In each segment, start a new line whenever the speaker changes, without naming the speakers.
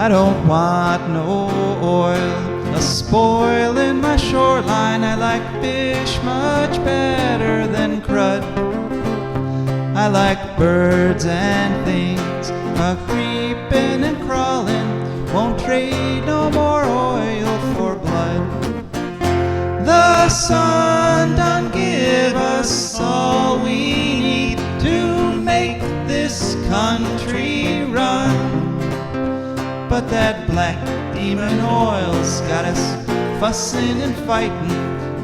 I don't want no oil a-spoiling my shoreline. I like fish much better than crud. I like birds and things a-creeping and crawling. Won't trade no more oil for blood. The sun done give us all we need to make this country run. But that black demon oil's got us fussing and fighting,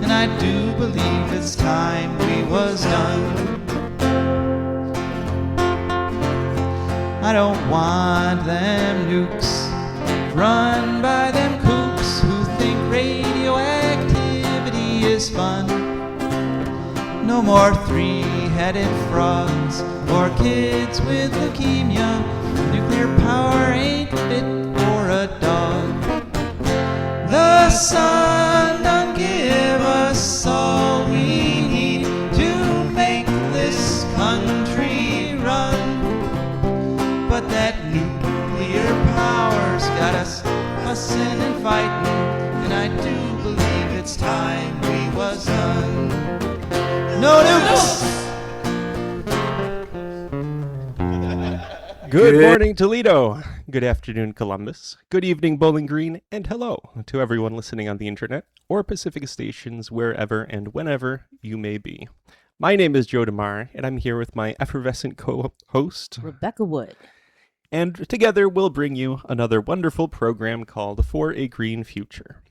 and I do believe it's time we was done. I don't want them nukes run by them kooks who think radioactivity is fun. No more three-headed frogs or kids with leukemia. Nuclear power ain't fit for a dog. The sun done give us all we need to make this country run. But that nuclear power's got us fussing and fighting, and I do believe it's time we was done. No nukes!
Good morning, Toledo. Good afternoon, Columbus. Good evening, Bowling Green. And hello to everyone listening on the internet or Pacific stations, wherever and whenever you may be. My name is Joe DeMare, and I'm here with my effervescent co-host,
Rebecca Wood.
And together we'll bring you another wonderful program called For a Green Future.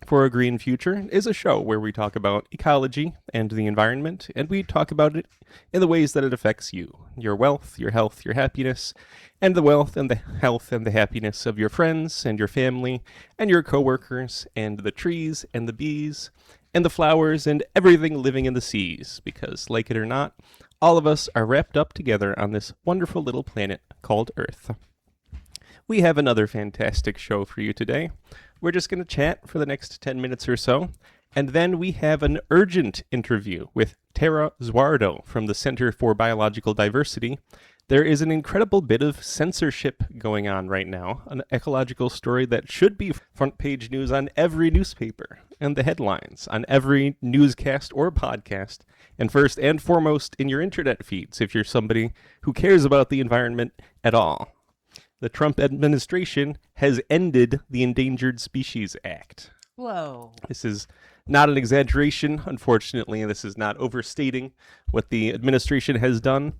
For a Green Future is a show where we talk about ecology and the environment, and we talk about it in the ways that it affects you, your wealth, your health, your happiness, and the wealth and the health and the happiness of your friends and your family and your coworkers and the trees and the bees and the flowers and everything living in the seas, because, like it or not, all of us are wrapped up together on this wonderful little planet called Earth. We have another fantastic show for you today. We're just going to chat for the next 10 minutes or so, and then we have an urgent interview with Tara Zuardo from the Center for Biological Diversity. There is an incredible bit of censorship going on right now, an ecological story that should be front page news on every newspaper and the headlines on every newscast or podcast, and first and foremost in your internet feeds if you're somebody who cares about the environment at all. The Trump administration has ended the Endangered Species Act.
Whoa.
This is not an exaggeration, unfortunately. This is not overstating what the administration has done.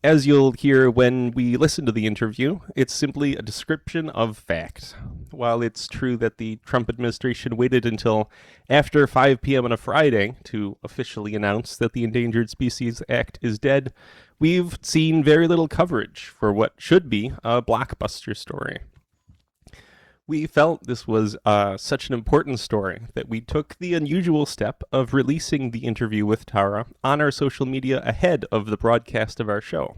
As you'll hear when we listen to the interview, it's simply a description of fact. While it's true that the Trump administration waited until after 5 p.m. on a Friday to officially announce that the Endangered Species Act is dead, we've seen very little coverage for what should be a blockbuster story. We felt this was such an important story that we took the unusual step of releasing the interview with Tara on our social media ahead of the broadcast of our show.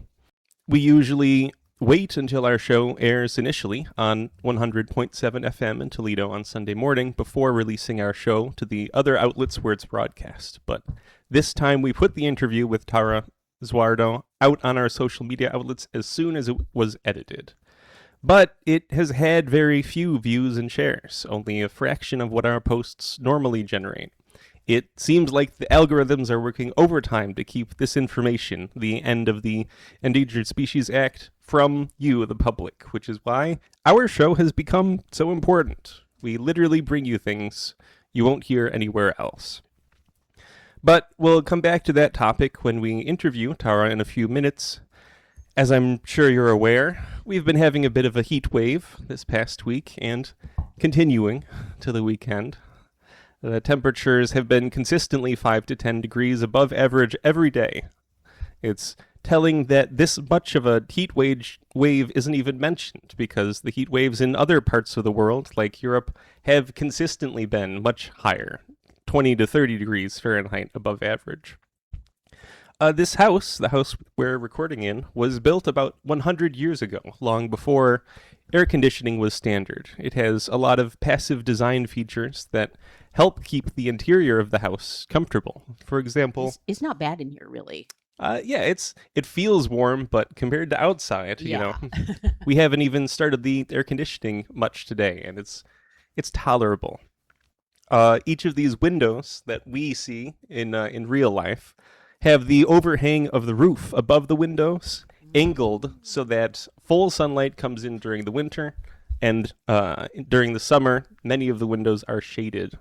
We usually wait until our show airs initially on 100.7 FM in Toledo on Sunday morning before releasing our show to the other outlets where it's broadcast. But this time we put the interview with Tara Zuardo out on our social media outlets as soon as it was edited. But it has had very few views and shares, only a fraction of what our posts normally generate. It seems like the algorithms are working overtime to keep this information, the end of the Endangered Species Act, from you, the public, which is why our show has become so important. We literally bring you things you won't hear anywhere else. But we'll come back to that topic when we interview Tara in a few minutes. As I'm sure you're aware, we've been having a bit of a heat wave this past week and continuing to the weekend. The temperatures have been consistently 5 to 10 degrees above average every day. It's telling that this much of a heat wave isn't even mentioned because the heat waves in other parts of the world, like Europe, have consistently been much higher, 20 to 30 degrees Fahrenheit above average. This house, the house we're recording in, was built about 100 years ago, long before air conditioning was standard. It has a lot of passive design features that help keep the interior of the house comfortable. For example...
It's not bad in here, really.
Yeah, it feels warm, but compared to outside,
Yeah.
we haven't even started the air conditioning much today, and it's tolerable. Each of these windows that we see in real life have the overhang of the roof above the windows angled so that full sunlight comes in during the winter, and during the summer, many of the windows are shaded.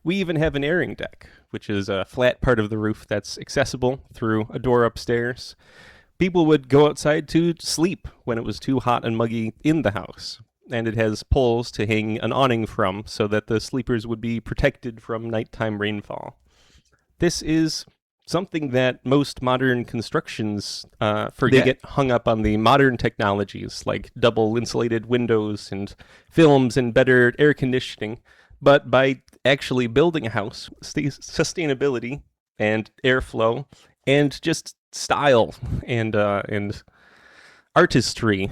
We even have an airing deck, which is a flat part of the roof that's accessible through a door upstairs. People would go outside to sleep when it was too hot and muggy in the house. And it has poles to hang an awning from so that the sleepers would be protected from nighttime rainfall. This is something that most modern constructions forget. They get hung up on the modern technologies like double insulated windows and films and better air conditioning. But by actually building a house, sustainability and airflow and just style and artistry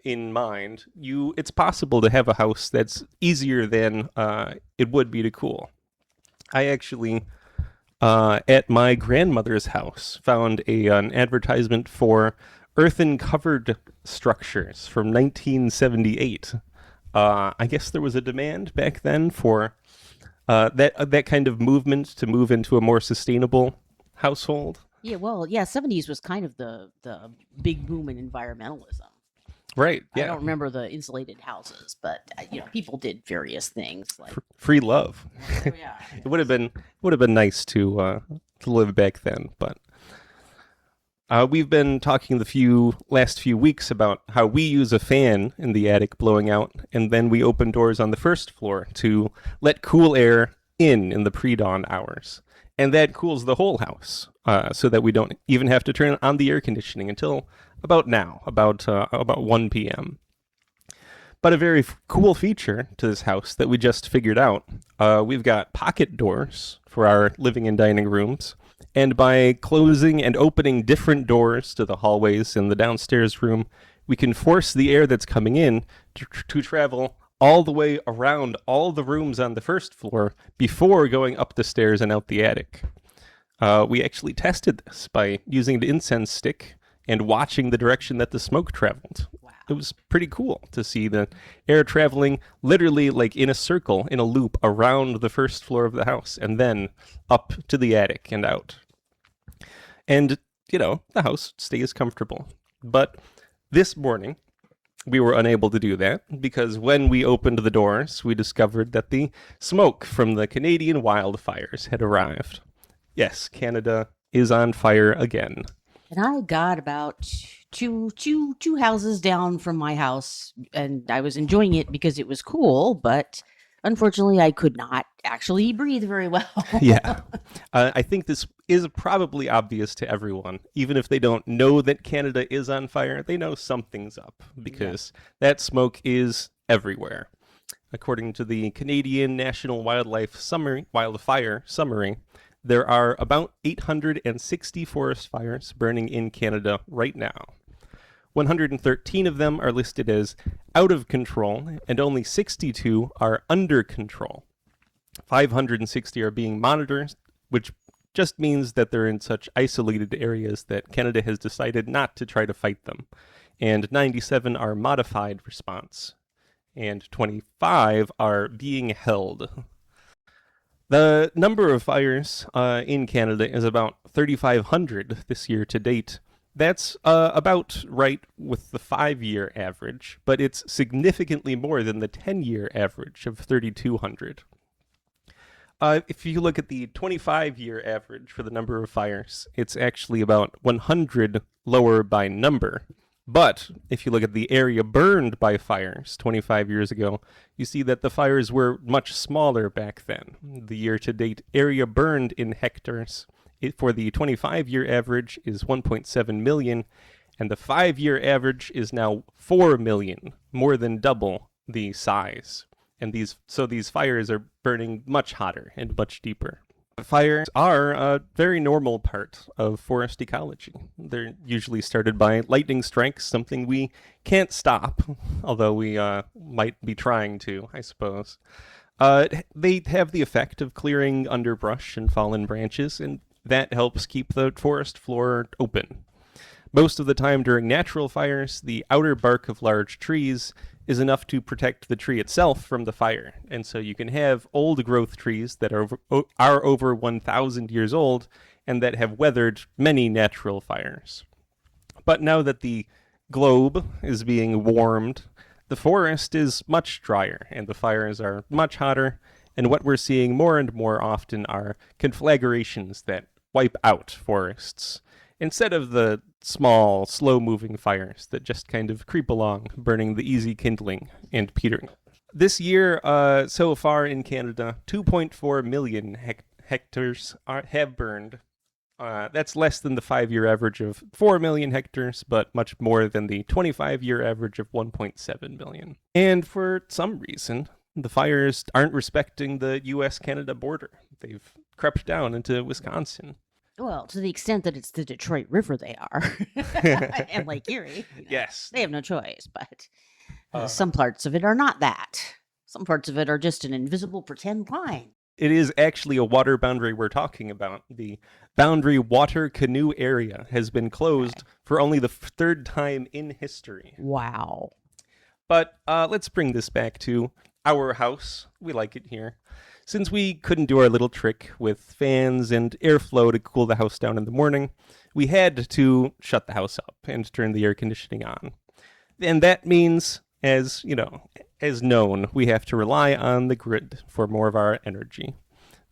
in mind, it's possible to have a house that's easier than it would be to cool. I actually, at my grandmother's house, found an advertisement for earthen covered structures from 1978. I guess there was a demand back then for that kind of movement to move into a more sustainable household.
Yeah, well, yeah, 70s was kind of the big boom in environmentalism.
Right. Yeah.
I don't remember the insulated houses, but people did various things like
free love.
yeah.
It would have been nice to live back then, but we've been talking the last few weeks about how we use a fan in the attic blowing out, and then we open doors on the first floor to let cool air in the pre-dawn hours. And that cools the whole house, so that we don't even have to turn on the air conditioning until about 1 p.m. But a very cool feature to this house that we just figured out, we've got pocket doors for our living and dining rooms. And by closing and opening different doors to the hallways in the downstairs room, we can force the air that's coming in to travel all the way around all the rooms on the first floor before going up the stairs and out the attic. We actually tested this by using the incense stick and watching the direction that the smoke traveled.
Wow.
It was pretty cool to see the air traveling literally like in a circle, in a loop around the first floor of the house and then up to the attic and out. And, the house stays comfortable. But this morning, we were unable to do that because when we opened the doors, we discovered that the smoke from the Canadian wildfires had arrived. Yes, Canada is on fire again.
And I got about two houses down from my house, and I was enjoying it because it was cool, but unfortunately I could not actually breathe very well.
Yeah. I think this is probably obvious to everyone. Even if they don't know that Canada is on fire, they know something's up because that smoke is everywhere. According to the Canadian National Wildfire Summary, there are about 860 forest fires burning in Canada right now. 113 of them are listed as out of control, and only 62 are under control. 560 are being monitored, which just means that they're in such isolated areas that Canada has decided not to try to fight them. And 97 are modified response, and 25 are being held. The number of fires in Canada is about 3,500 this year to date. That's about right with the 5-year average, but it's significantly more than the 10-year average of 3,200. If you look at the 25-year average for the number of fires, it's actually about 100 lower by number. But if you look at the area burned by fires 25 years ago, you see that the fires were much smaller back then. The year-to-date area burned in hectares for the 25-year average is 1.7 million, and the 5-year average is now 4 million, more than double the size. And these fires are burning much hotter and much deeper. Fires are a very normal part of forest ecology. They're usually started by lightning strikes, something we can't stop, although we might be trying to, I suppose. They have the effect of clearing underbrush and fallen branches, and that helps keep the forest floor open. Most of the time during natural fires, the outer bark of large trees is enough to protect the tree itself from the fire. And so you can have old growth trees that are over 1,000 years old and that have weathered many natural fires. But now that the globe is being warmed, the forest is much drier and the fires are much hotter. And what we're seeing more and more often are conflagrations that wipe out forests, instead of the small, slow-moving fires that just kind of creep along, burning the easy kindling and petering. This year, so far in Canada, 2.4 million hectares have burned. That's less than the 5-year average of 4 million hectares, but much more than the 25-year average of 1.7 million. And for some reason, the fires aren't respecting the U.S.-Canada border. They've crept down into Wisconsin.
Well, to the extent that it's the Detroit River, they are, and Lake Erie.
Yes.
They have no choice, but some parts of it are not that. Some parts of it are just an invisible pretend line.
It is actually a water boundary we're talking about. The Boundary Water Canoe Area has been closed for only the third time in history.
Wow.
But let's bring this back to our house. We like it here. Since we couldn't do our little trick with fans and airflow to cool the house down in the morning, we had to shut the house up and turn the air conditioning on. And that means, as known, we have to rely on the grid for more of our energy.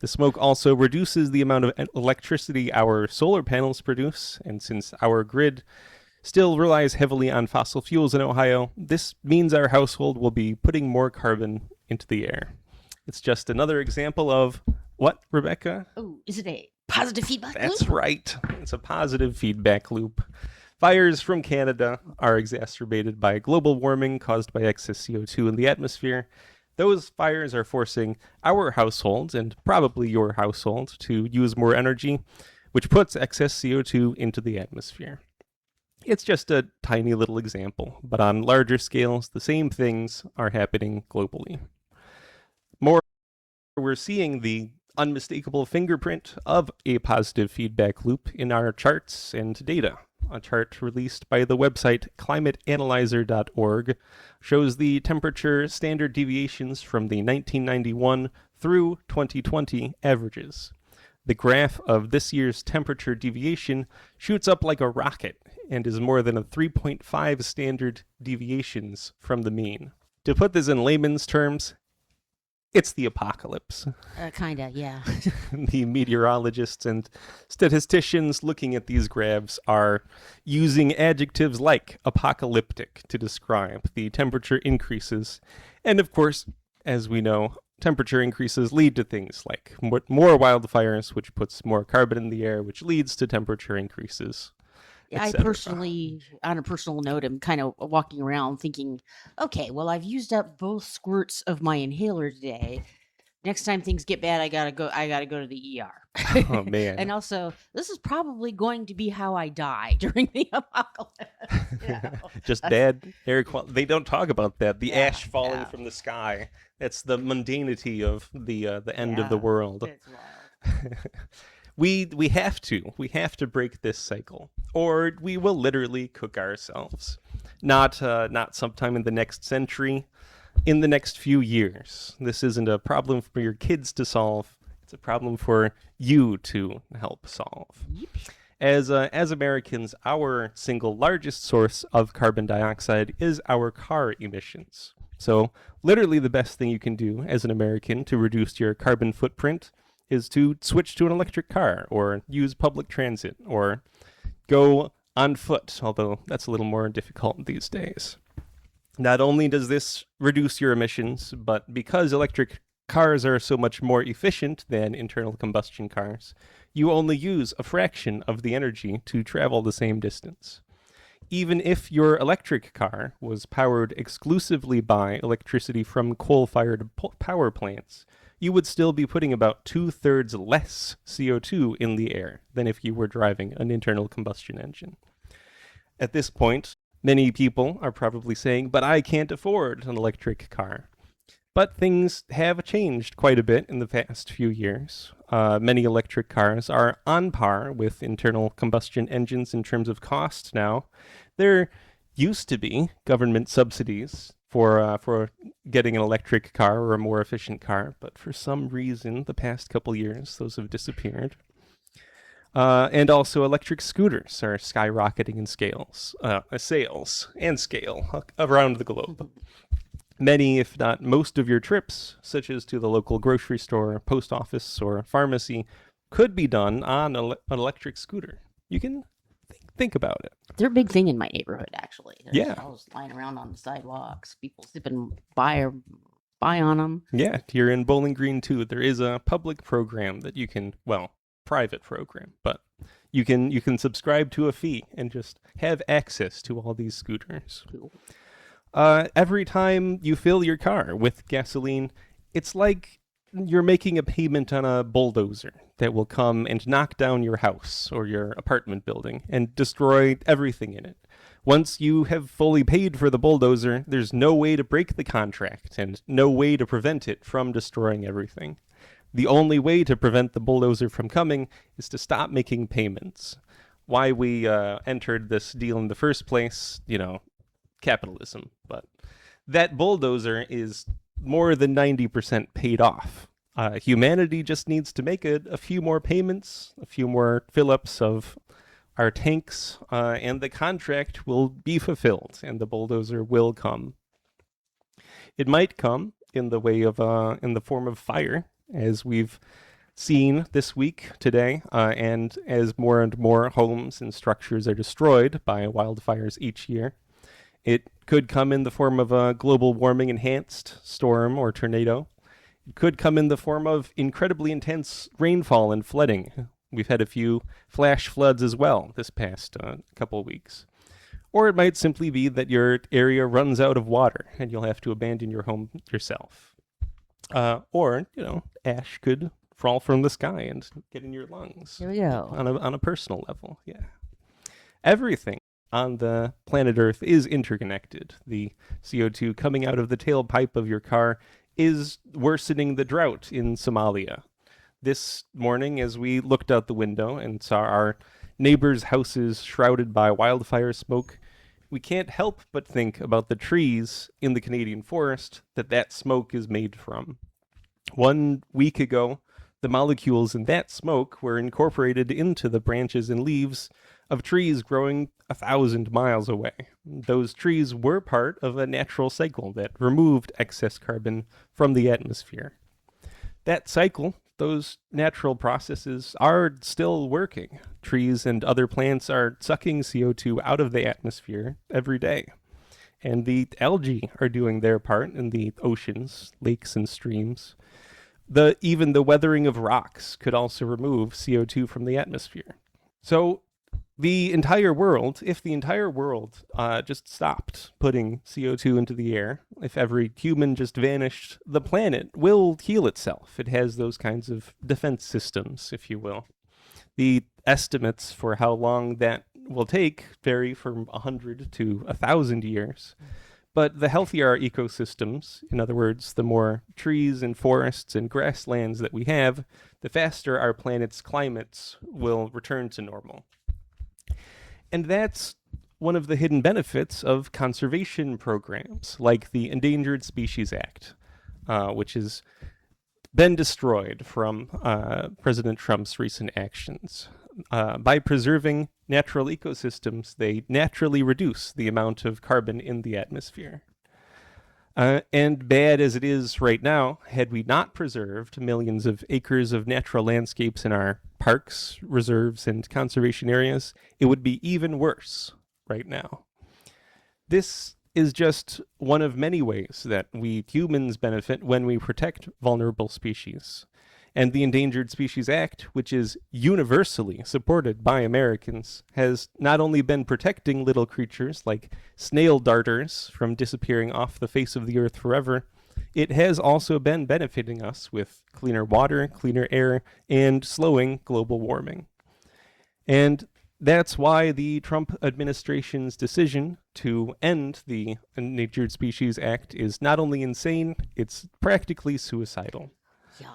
The smoke also reduces the amount of electricity our solar panels produce, and since our grid still relies heavily on fossil fuels in Ohio, this means our household will be putting more carbon into the air. It's just another example of what, Rebecca?
Oh, is it a positive feedback loop?
That's right. It's a positive feedback loop. Fires from Canada are exacerbated by global warming caused by excess CO2 in the atmosphere. Those fires are forcing our households, and probably your household, to use more energy, which puts excess CO2 into the atmosphere. It's just a tiny little example, but on larger scales, the same things are happening globally. More, we're seeing the unmistakable fingerprint of a positive feedback loop in our charts and data. A chart released by the website climateanalyzer.org shows the temperature standard deviations from the 1991 through 2020 averages. The graph of this year's temperature deviation shoots up like a rocket and is more than a 3.5 standard deviations from the mean. To put this in layman's terms, it's the apocalypse.
Kinda, yeah.
The meteorologists and statisticians looking at these graphs are using adjectives like apocalyptic to describe the temperature increases. And of course, as we know, temperature increases lead to things like more wildfires, which puts more carbon in the air, which leads to temperature increases.
I personally, on a personal note, am kind of walking around thinking, okay, well, I've used up both squirts of my inhaler today. Next time things get bad, I gotta go to the ER.
Oh man.
And also, this is probably going to be how I die during the apocalypse.
Just bad air quality. They don't talk about that. The ash falling from the sky. That's the mundanity of the end of the world.
It's wild.
We have to break this cycle, or we will literally cook ourselves. Not sometime in the next century, in the next few years. This isn't a problem for your kids to solve. It's a problem for you to help solve.
Yep.
As Americans, our single largest source of carbon dioxide is our car emissions. So literally the best thing you can do as an American to reduce your carbon footprint is to switch to an electric car or use public transit or go on foot, although that's a little more difficult these days. Not only does this reduce your emissions, but because electric cars are so much more efficient than internal combustion cars, you only use a fraction of the energy to travel the same distance. Even if your electric car was powered exclusively by electricity from coal-fired power plants, you would still be putting about 2/3 less CO2 in the air than if you were driving an internal combustion engine. At this point, many people are probably saying, but I can't afford an electric car. But things have changed quite a bit in the past few years. Many electric cars are on par with internal combustion engines in terms of cost now. There used to be government subsidies for getting an electric car or a more efficient car, but for some reason, the past couple years, those have disappeared. And also electric scooters are skyrocketing in sales and scale around the globe. Many, if not most of your trips, such as to the local grocery store, post office, or pharmacy, could be done on an electric scooter. You can think about it.
They're a big thing in my neighborhood, actually.
Yeah.
I was lying around on the sidewalks, people zipping by on them.
Yeah, here in Bowling Green, too, there is a public program that you can, well, private program, but you can subscribe to a fee and just have access to all these scooters.
Cool.
Every time you fill your car with gasoline, it's like you're making a payment on a bulldozer that will come and knock down your house or your apartment building and destroy everything in it. Once you have fully paid for the bulldozer, there's no way to break the contract and no way to prevent it from destroying everything. The only way to prevent the bulldozer from coming is to stop making payments. Why we entered this deal in the first place, capitalism. But that bulldozer is more than 90% paid off. Humanity just needs to make a few more payments, a few more fill-ups of our tanks, and the contract will be fulfilled, and the bulldozer will come. It might come in the way of in the form of fire, as we've seen this week today, and as more and more homes and structures are destroyed by wildfires each year. It could come in the form of a global warming enhanced storm or tornado. It could come in the form of incredibly intense rainfall and flooding. We've had a few flash floods as well this past couple of weeks. Or it might simply be that your area runs out of water and you'll have to abandon your home yourself. Or ash could fall from the sky and get in your lungs.
There we go.
On a personal level, yeah. Everything on the planet Earth is interconnected. The CO2 coming out of the tailpipe of your car is worsening the drought in Somalia. This morning, as we looked out the window and saw our neighbors' houses shrouded by wildfire smoke, we can't help but think about the trees in the Canadian forest that smoke is made from. 1 week ago, the molecules in that smoke were incorporated into the branches and leaves of trees growing 1,000 miles away. Those trees were part of a natural cycle that removed excess carbon from the atmosphere. That cycle, those natural processes, are still working. Trees and other plants are sucking CO2 out of the atmosphere every day. And the algae are doing their part in the oceans, lakes, and streams. Even the weathering of rocks could also remove CO2 from the atmosphere. So if the entire world just stopped putting CO2 into the air, if every human just vanished, the planet will heal itself. It has those kinds of defense systems, if you will. The estimates for how long that will take vary from 100 to 1,000 years. But the healthier our ecosystems, in other words, the more trees and forests and grasslands that we have, the faster our planet's climates will return to normal. And that's one of the hidden benefits of conservation programs like the Endangered Species Act, which has been destroyed from President Trump's recent actions. By preserving natural ecosystems, they naturally reduce the amount of carbon in the atmosphere. And bad as it is right now, had we not preserved millions of acres of natural landscapes in our parks, reserves, and conservation areas, it would be even worse right now. This is just one of many ways that we humans benefit when we protect vulnerable species. And the Endangered Species Act, which is universally supported by Americans, has not only been protecting little creatures like snail darters from disappearing off the face of the earth forever, it has also been benefiting us with cleaner water, cleaner air, and slowing global warming. And That's why the Trump administration's decision to end the Endangered Species Act is not only insane, it's practically suicidal.
Yeah.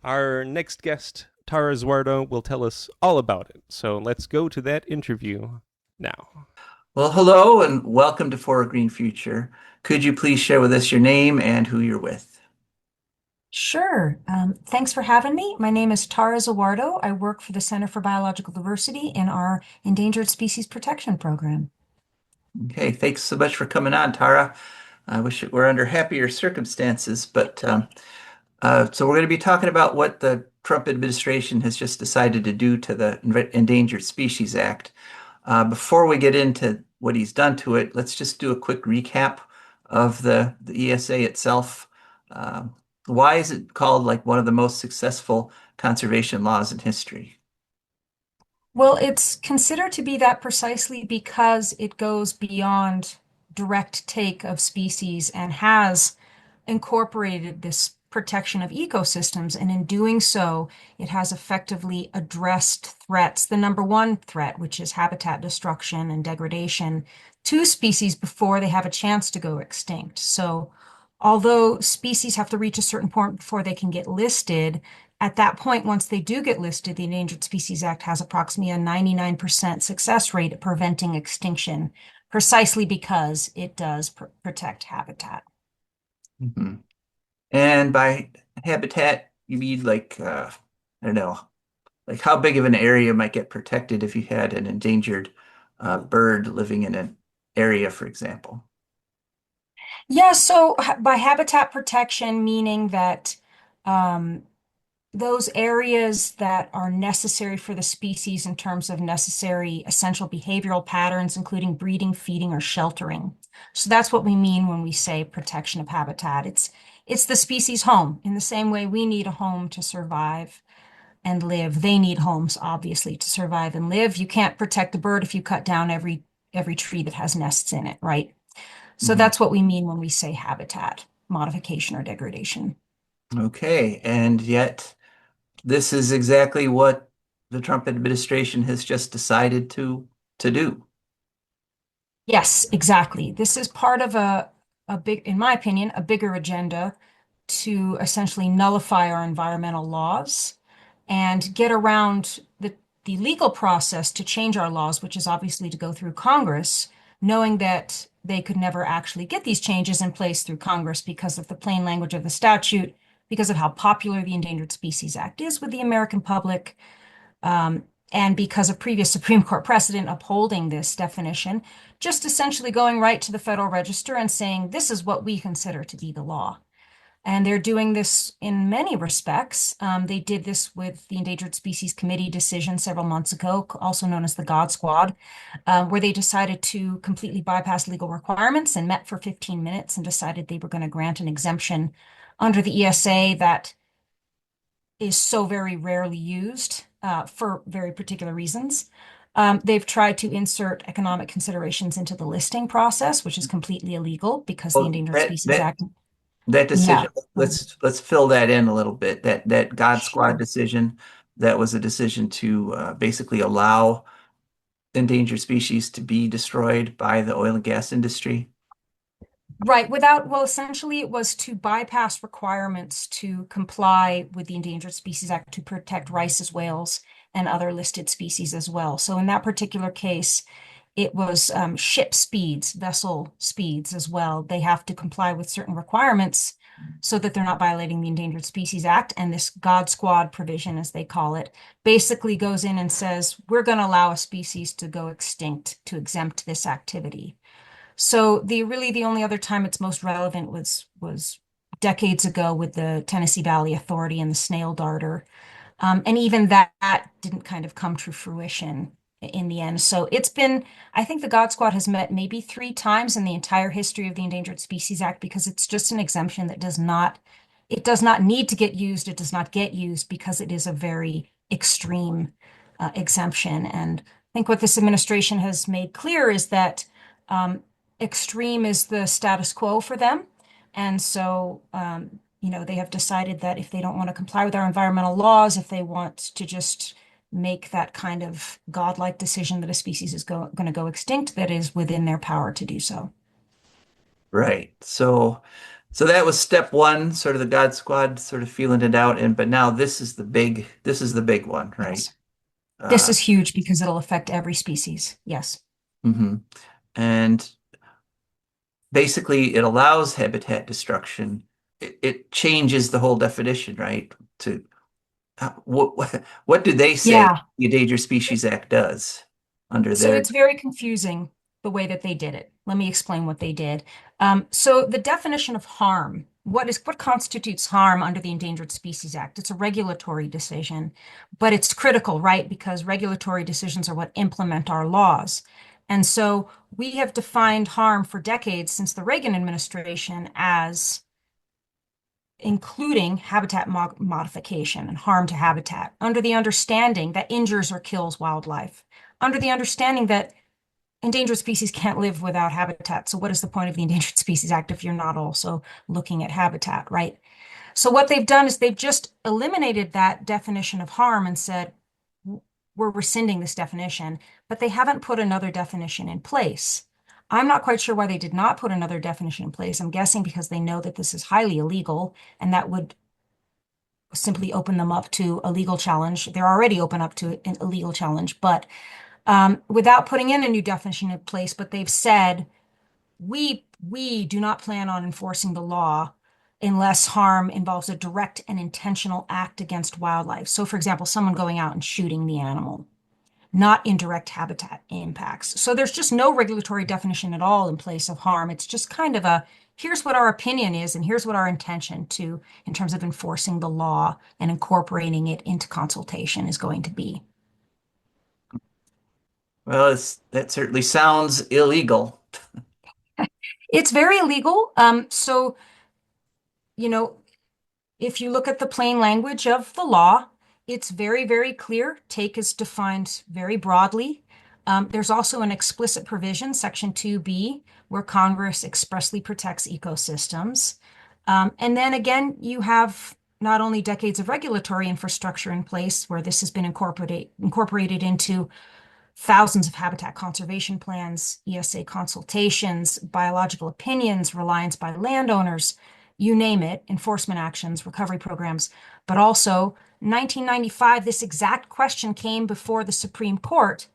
Our next guest, Tara Zuardo, will tell us all about it. So let's go to that interview now.
Well, hello and welcome to For a Green Future. Could you please share with us your name and who you're with?
Sure. Thanks for having me. My name is Tara Zuardo. I work for the Center for Biological Diversity in our Endangered Species Protection Program.
Okay, thanks so much for coming on, Tara. I wish it were under happier circumstances, but so we're going to be talking about what the Trump administration has just decided to do to the Endangered Species Act. Before we get into what he's done to it, let's just do a quick recap of the ESA itself. Uh, why is it called like one of the most successful conservation laws in history?
Well, it's considered to be that precisely because it goes beyond direct take of species and has incorporated this protection of ecosystems. And in doing so, it has effectively addressed threats, the number one threat, which is habitat destruction and degradation to species before they have a chance to go extinct. So although species have to reach a certain point before they can get listed, at that point, once they do get listed, the Endangered Species Act has approximately a 99% success rate at preventing extinction, precisely because it does protect habitat.
Mhm. And by habitat, you mean like, I don't know, like how big of an area might get protected if you had an endangered bird living in an area, for example?
Yeah, so by habitat protection, meaning that um, those areas that are necessary for the species in terms of necessary essential behavioral patterns, including breeding, feeding, or sheltering. So that's what we mean when we say protection of habitat. It's the species' home. In the same way we need a home to survive and live, they need homes, obviously, to survive and live. You can't protect the bird if you cut down every tree that has nests in it, right? So
Mhm.
that's what we mean when we say habitat modification or degradation.
Okay, and yet this is exactly what the Trump administration has just decided to do.
Yes, exactly. This is part of a big, in my opinion, a bigger agenda to essentially nullify our environmental laws and get around the legal process to change our laws, which is obviously to go through Congress, knowing that they could never actually get these changes in place through Congress because of the plain language of the statute, because of how popular the Endangered Species Act is with the American public, um, and because of previous Supreme Court precedent upholding this definition, just essentially going right to the Federal Register and saying, this is what we consider to be the law. And they're doing this in many respects. They did this with the Endangered Species Committee decision several months ago, also known as the God Squad, where they decided to completely bypass legal requirements and met for 15 minutes and decided they were going to grant an exemption under the ESA that is so very rarely used for very particular reasons. They've tried to insert economic considerations into the listing process, which is completely illegal because the
Well,
Endangered
that
Species
that
Act.
that
Yeah.
decision, let's fill that in a little bit. That God Squad
Sure.
decision, that was a decision to basically allow endangered species to be destroyed by the oil and gas industry.
Right. Well, essentially, it was to bypass requirements to comply with the Endangered Species Act to protect Rice's whales and other listed species as well. So in that particular case, it was ship speeds, vessel speeds as well. They have to comply with certain requirements so that they're not violating the Endangered Species Act. And this God Squad provision, as they call it, basically goes in and says, we're going to allow a species to go extinct to exempt this activity. So the only other time it's most relevant was decades ago with the Tennessee Valley Authority and the snail darter. And even that didn't kind of come to fruition in the end. So I think the God Squad has met maybe 3 times in the entire history of the Endangered Species Act because it's just an exemption that it does not need to get used. It does not get used because it is a very extreme exemption. And I think what this administration has made clear is that um, extreme is the status quo for them. And so, they have decided that if they don't want to comply with our environmental laws, if they want to just make that kind of godlike decision that a species is going to go extinct that is within their power to do so.
Right. So that was step one, sort of the God Squad sort of feeling it out. But now this is the big one, right?
Yes. This
Uh,
is huge because it'll affect every species. Yes.
mhm. And basically it allows habitat destruction. It changes the whole definition, right? To what do they say
Yeah.
the Endangered Species Act does under
So
their
it's very confusing the way that they did it. Let me explain what they did. So the definition of harm, what constitutes harm under the Endangered Species Act? It's a regulatory decision, but it's critical, right? Because regulatory decisions are what implement our laws. And so we have defined harm for decades since the Reagan administration as including habitat modification and harm to habitat, under the understanding that injures or kills wildlife, under the understanding that endangered species can't live without habitat. So what is the point of the Endangered Species Act if you're not also looking at habitat, right? So what they've done is they've just eliminated that definition of harm and said, we're rescinding this definition, but they haven't put another definition in place. I'm not quite sure why they did not put another definition in place. I'm guessing because they know that this is highly illegal and that would simply open them up to a legal challenge. They're already open up to a legal challenge, but without putting in a new definition in place, but they've said we do not plan on enforcing the law unless harm involves a direct and intentional act against wildlife. So, for example, someone going out and shooting the animal, not indirect habitat impacts. So there's just no regulatory definition at all in place of harm. It's just kind of a here's what our opinion is, and here's what our intention to, in terms of enforcing the law and incorporating it into consultation, is going to be.
Well, that certainly sounds illegal.
It's very illegal. So, you know, if you look at the plain language of the law, it's very, very clear. Take is defined very broadly. There's also an explicit provision, Section 2B, where Congress expressly protects ecosystems. And then again, you have not only decades of regulatory infrastructure in place where this has been incorporated into thousands of habitat conservation plans, ESA consultations, biological opinions, reliance by landowners, you name it, enforcement actions, recovery programs. But also, 1995, this exact question came before the Supreme Court,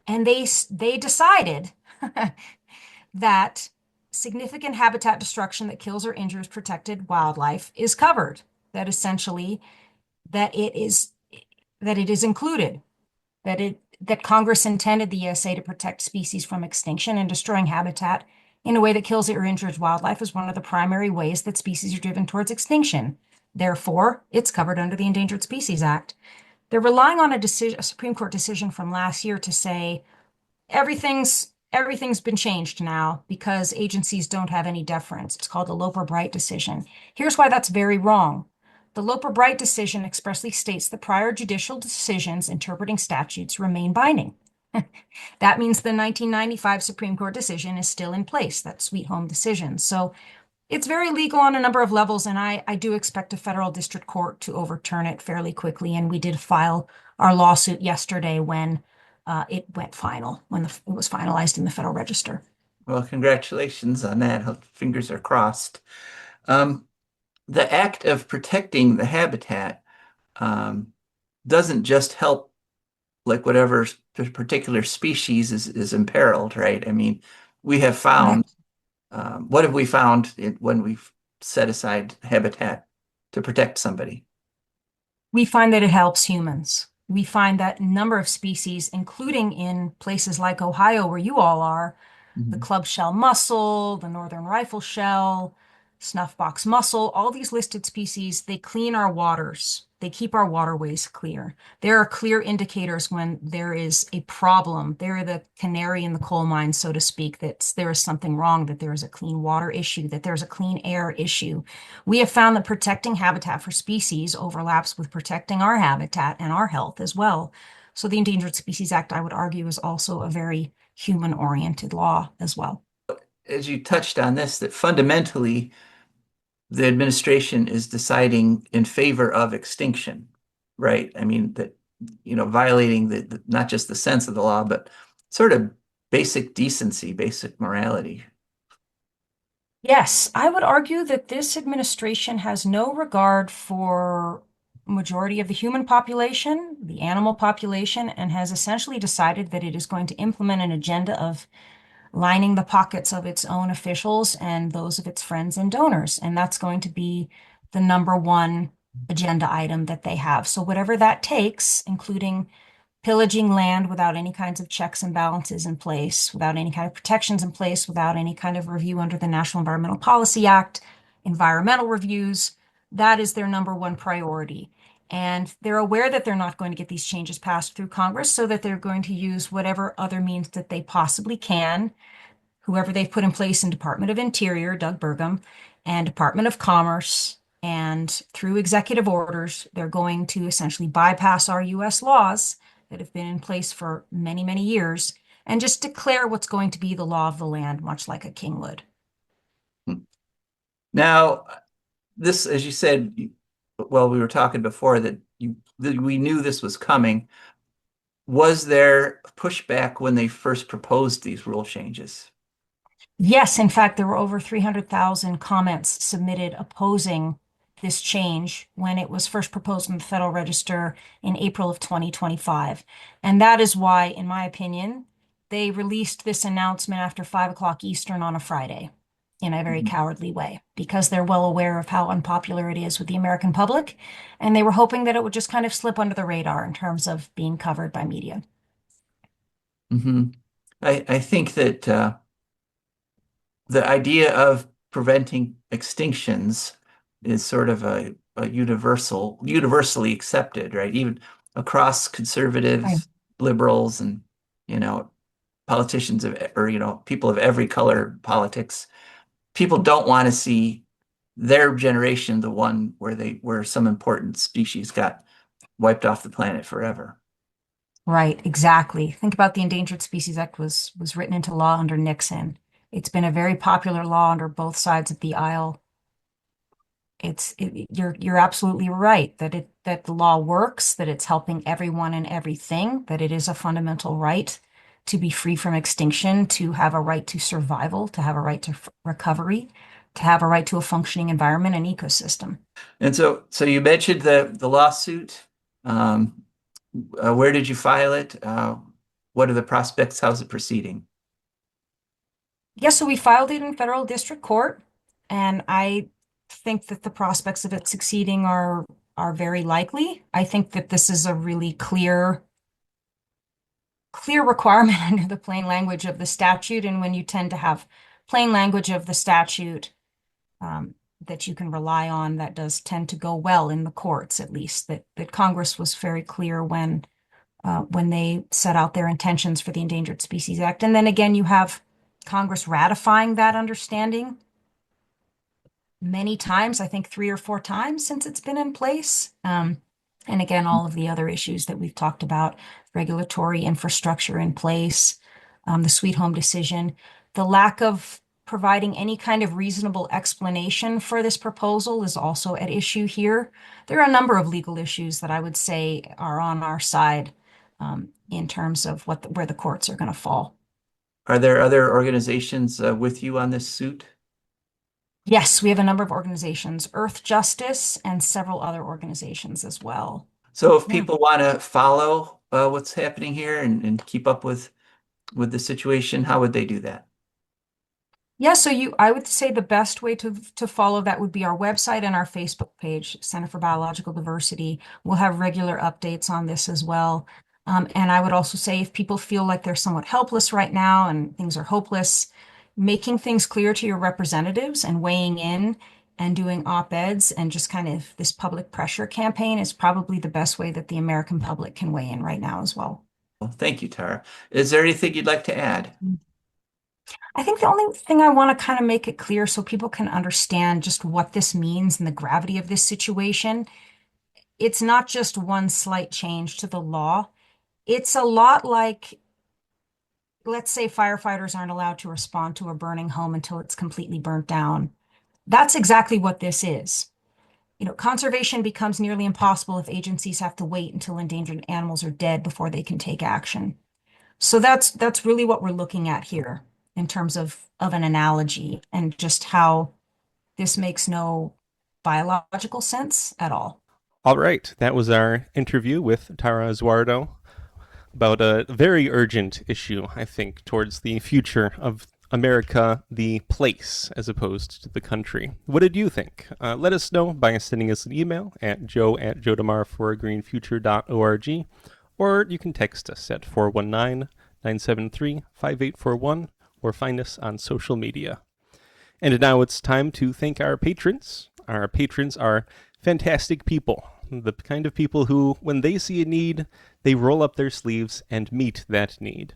and they decided that significant habitat destruction that kills or injures protected wildlife is covered. That essentially that it is included, that Congress intended the ESA to protect species from extinction, and destroying habitat in a way that kills or injures wildlife is one of the primary ways that species are driven towards extinction. Therefore, it's covered under the Endangered Species Act. They're relying on a Supreme Court decision from last year to say everything's been changed now because agencies don't have any deference. It's called the Loper-Bright decision. Here's why that's very wrong. The Loper-Bright decision expressly states that prior judicial decisions interpreting statutes remain binding. That means the 1995 Supreme Court decision is still in place, that Sweet Home decision. So it's very legal on a number of levels, and I do expect a federal district court to overturn it fairly quickly. And we did file our lawsuit yesterday when it went final, when it was finalized in the Federal Register.
Well, congratulations on that. Fingers are crossed. The act of protecting the habitat doesn't just help like whatever particular species is imperiled, right? I mean, we have found, what have we found when we've set aside habitat to protect somebody?
We find that it helps humans. We find that a number of species, including in places like Ohio, where you all are, the club shell mussel, the northern rifle shell, snuffbox mussel, all these listed species, they clean our waters. They keep our waterways clear. There are clear indicators when there is a problem. They're the canary in the coal mine, so to speak, that there is something wrong, that there is a clean water issue, that there's a clean air issue. We have found that protecting habitat for species overlaps with protecting our habitat and our health as well. So the Endangered Species Act, I would argue, is also a very human-oriented law as well.
As you touched on this, that fundamentally the administration is deciding in favor of extinction, right? I mean, that violating not just the sense of the law, but sort of basic decency, basic morality.
Yes, I would argue that this administration has no regard for majority of the human population, the animal population, and has essentially decided that it is going to implement an agenda of lining the pockets of its own officials and those of its friends and donors. And that's going to be the number one agenda item that they have. So whatever that takes, including pillaging land without any kinds of checks and balances in place, without any kind of protections in place, without any kind of review under the National Environmental Policy Act, environmental reviews, that is their number one priority. And they're aware that they're not going to get these changes passed through Congress, so that they're going to use whatever other means that they possibly can, whoever they've put in place in Department of Interior, Doug Burgum, and Department of Commerce, and through executive orders, they're going to essentially bypass our US laws that have been in place for many, many years and just declare what's going to be the law of the land, much like a king would.
Now, this, as you said, well, we were talking before that we knew this was coming. Was there pushback when they first proposed these rule changes?
Yes, in fact, there were over 300,000 comments submitted opposing this change when it was first proposed in the Federal Register in April of 2025. And that is why, in my opinion, they released this announcement after 5 o'clock Eastern on a Friday in a very cowardly way, because they're well aware of how unpopular it is with the American public. And they were hoping that it would just kind of slip under the radar in terms of being covered by media.
Mm-hmm. I think that the idea of preventing extinctions is sort of a universally accepted, right? Even across
Right.
conservatives, liberals, and you know, politicians or people of every color in politics. People don't want to see their generation the one where some important species got wiped off the planet forever.
Right, exactly. Think about the Endangered Species Act was written into law under Nixon. It's been a very popular law under both sides of the aisle. You're absolutely right that the law works, that it's helping everyone and everything, that it is a fundamental right to be free from extinction, to have a right to survival, to have a right to recovery, to have a right to a functioning environment and ecosystem.
And so you mentioned the lawsuit. Um, where did you file it? What are the prospects? How's it proceeding?
Yes, so we filed it in federal district court, and I think that the prospects of it succeeding are very likely. I think that this is a really clear requirement under the plain language of the statute, and when you tend to have plain language of the statute that you can rely on, that does tend to go well in the courts, at least. That Congress was very clear when they set out their intentions for the Endangered Species Act, and then again you have Congress ratifying that understanding many times, I think 3 or 4 times since it's been in place. And again, all of the other issues that we've talked about, regulatory infrastructure in place, the Sweet Home decision, the lack of providing any kind of reasonable explanation for this proposal is also at issue here. There are a number of legal issues that I would say are on our side in terms of where the courts are going to fall.
Are there other organizations with you on this suit?
Yes, we have a number of organizations, Earth Justice and several other organizations as well.
So if
Yeah.
people want to follow what's happening here and keep up with the situation, how would they do that?
Yeah, so I would say the best way to follow that would be our website and our Facebook page, Center for Biological Diversity. We'll have regular updates on this as well. And I would also say if people feel like they're somewhat helpless right now and things are hopeless, making things clear to your representatives and weighing in and doing op-eds and just kind of this public pressure campaign is probably the best way that the American public can weigh in right now as well.
Well, thank you, Tara. Is there anything you'd like to add?
I think the only thing I want to kind of make it clear so people can understand just what this means and the gravity of this situation, it's not just one slight change to the law. It's a lot like, let's say firefighters aren't allowed to respond to a burning home until it's completely burnt down. That's exactly what this is. conservation becomes nearly impossible if agencies have to wait until endangered animals are dead before they can take action. So that's really what we're looking at here in terms of an analogy and just how this makes no biological sense at all.
All right, that was our interview with Tara Zuardo about a very urgent issue, I think, towards the future of America, the place, as opposed to the country. What did you think? Let us know by sending us an email at joe@joedemare4agreenfuture.org, or you can text us at 419-973-5841, or find us on social media. And now it's time to thank our patrons. Our patrons are fantastic people, the kind of people who, when they see a need, they roll up their sleeves and meet that need.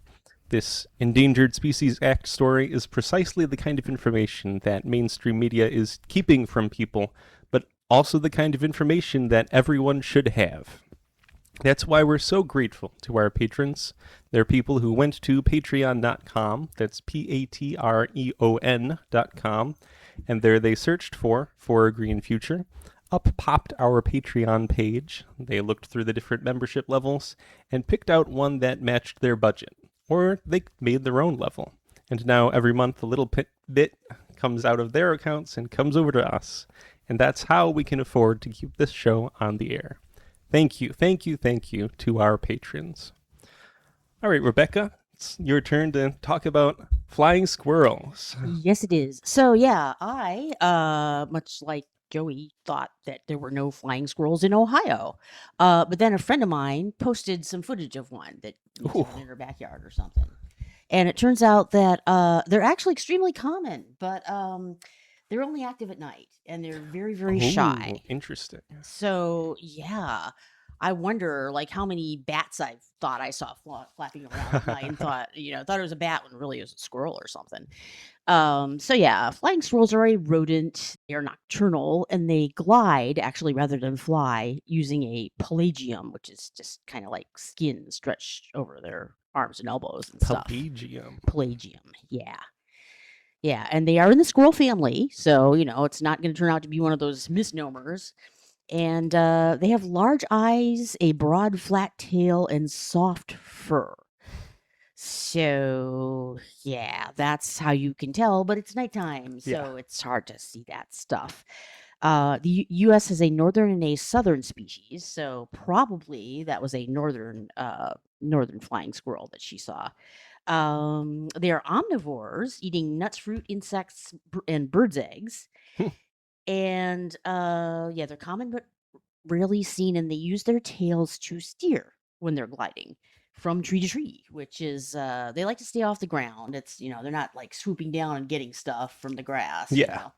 This Endangered Species Act story is precisely the kind of information that mainstream media is keeping from people, but also the kind of information that everyone should have. That's why we're so grateful to our patrons. They're people who went to patreon.com, that's patreon.com, and there they searched for a Green Future. Up popped our Patreon page. They looked through the different membership levels and picked out one that matched their budget, or they made their own level. And now every month a little bit comes out of their accounts and comes over to us. And that's how we can afford to keep this show on the air. Thank you to our patrons. All right, Rebecca, it's your turn to talk about flying squirrels.
Yes, it is. So yeah, I much like Joey thought that there were no flying squirrels in Ohio. But then a friend of mine posted some footage of one that was in her backyard or something. And it turns out that they're actually extremely common, but they're only active at night and they're very, very shy.
Interesting.
So yeah, I wonder like how many bats I thought I saw flapping around at night and thought it was a bat when really it was a squirrel or something. So yeah, flying squirrels are a rodent. They are nocturnal and they glide actually rather than fly using a pelagium, which is just kind of like skin stretched over their arms and elbows and stuff. Pelagium, yeah. Yeah, and they are in the squirrel family, so it's not going to turn out to be one of those misnomers. And they have large eyes, a broad flat tail, and soft fur. So, yeah, that's how you can tell, but it's nighttime, so it's hard to see that stuff. The U.S. has a northern and a southern species, so probably that was a northern flying squirrel that she saw. They are omnivores, eating nuts, fruit, insects, and birds' eggs. And they're common but rarely seen, and they use their tails to steer when they're gliding from tree to tree, which is they like to stay off the ground. It's they're not like swooping down and getting stuff from the grass.
Yeah.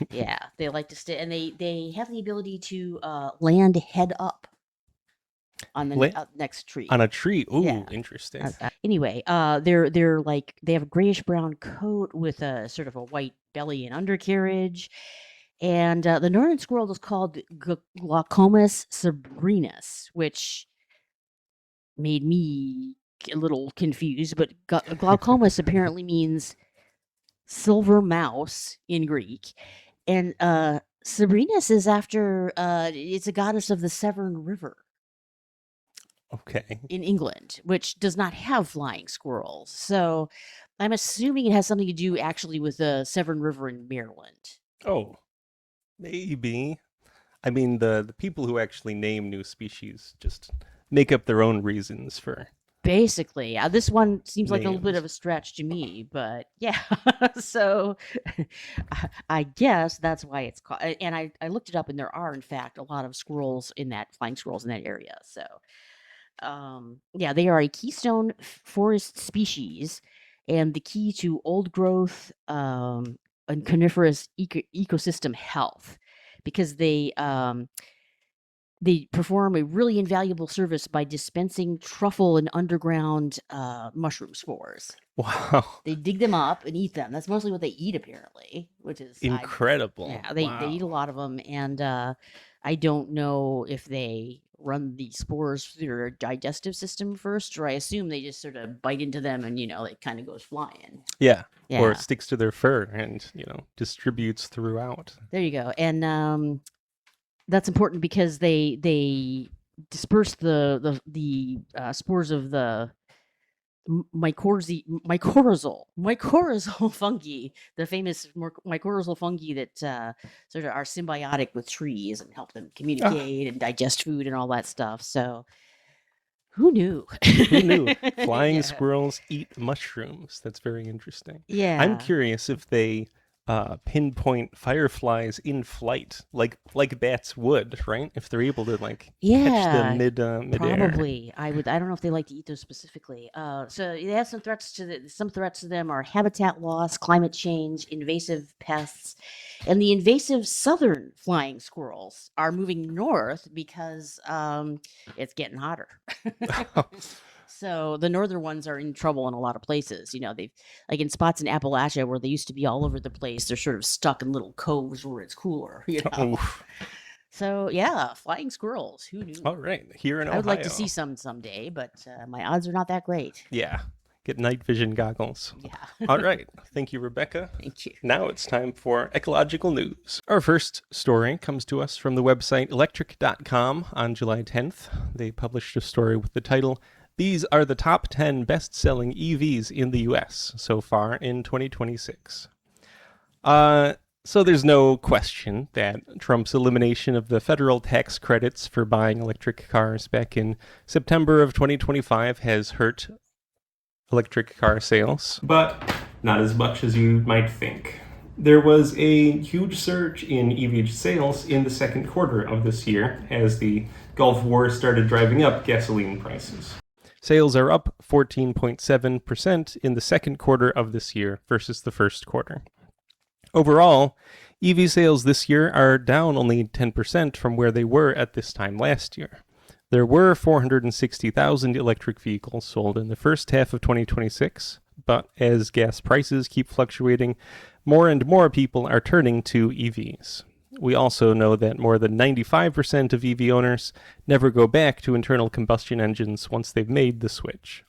Yeah, they like to stay, and they have the ability to land head up on the next tree.
On a tree. Ooh, interesting.
Anyway, they're like they have a grayish brown coat with a sort of a white belly and undercarriage. And the northern squirrel is called Glaucomus sabrinus, which made me a little confused. But Glaucomus apparently means silver mouse in Greek. And Sabrinus is after, it's a goddess of the Severn River.
Okay.
In England, which does not have flying squirrels. So I'm assuming it has something to do actually with the Severn River in Maryland.
Oh. Maybe. I mean, the people who actually name new species just make up their own reasons for. Basically,
this one seems like a little bit of a stretch to me, but yeah. So I guess that's why it's called. And I looked it up, and there are in fact a lot of flying squirrels in that area. So they are a keystone forest species, and the key to old growth and coniferous ecosystem health, because they perform a really invaluable service by dispensing truffle and underground mushroom spores.
Wow.
They dig them up and eat them. That's mostly what they eat, apparently, which is
incredible.
They eat a lot of them, and I don't know if they run the spores through their digestive system first, or I assume they just sort of bite into them and it kind of goes flying.
Yeah. Or it sticks to their fur and distributes throughout.
There you go. And That's important because they disperse the spores of the mycorrhizal fungi, the famous mycorrhizal fungi that sort of are symbiotic with trees and help them communicate and digest food and all that stuff. So who knew?
Who knew? Flying
Yeah.
squirrels eat mushrooms. That's very interesting.
Yeah.
I'm curious if they pinpoint fireflies in flight, like bats would, right? If they're able to catch them midair.
Probably. I don't know if they like to eat those specifically. So they have some threats to them are habitat loss, climate change, invasive pests, and the invasive southern flying squirrels are moving north because it's getting hotter. So the northern ones are in trouble in a lot of places. They've like in spots in Appalachia where they used to be all over the place. They're sort of stuck in little coves where it's cooler.
Oof.
So yeah, flying squirrels. Who knew?
All right, here in
I
Ohio.
would like to see some someday, but my odds are not that great.
Yeah, get night vision goggles.
Yeah.
All right, thank you, Rebecca.
Thank you.
Now it's time for ecological news. Our first story comes to us from the website electric.com on July 10th. They published a story with the title, "These are the top 10 best-selling EVs in the US so far in 2026. So there's no question that Trump's elimination of the federal tax credits for buying electric cars back in September of 2025 has hurt electric car sales, but not as much as you might think. There was a huge surge in EV sales in the second quarter of this year as the Gulf War started driving up gasoline prices. Sales are up 14.7% in the second quarter of this year versus the first quarter. Overall, EV sales this year are down only 10% from where they were at this time last year. There were 460,000 electric vehicles sold in the first half of 2026, but as gas prices keep fluctuating, more and more people are turning to EVs. We also know that more than 95% of EV owners never go back to internal combustion engines once they've made the switch.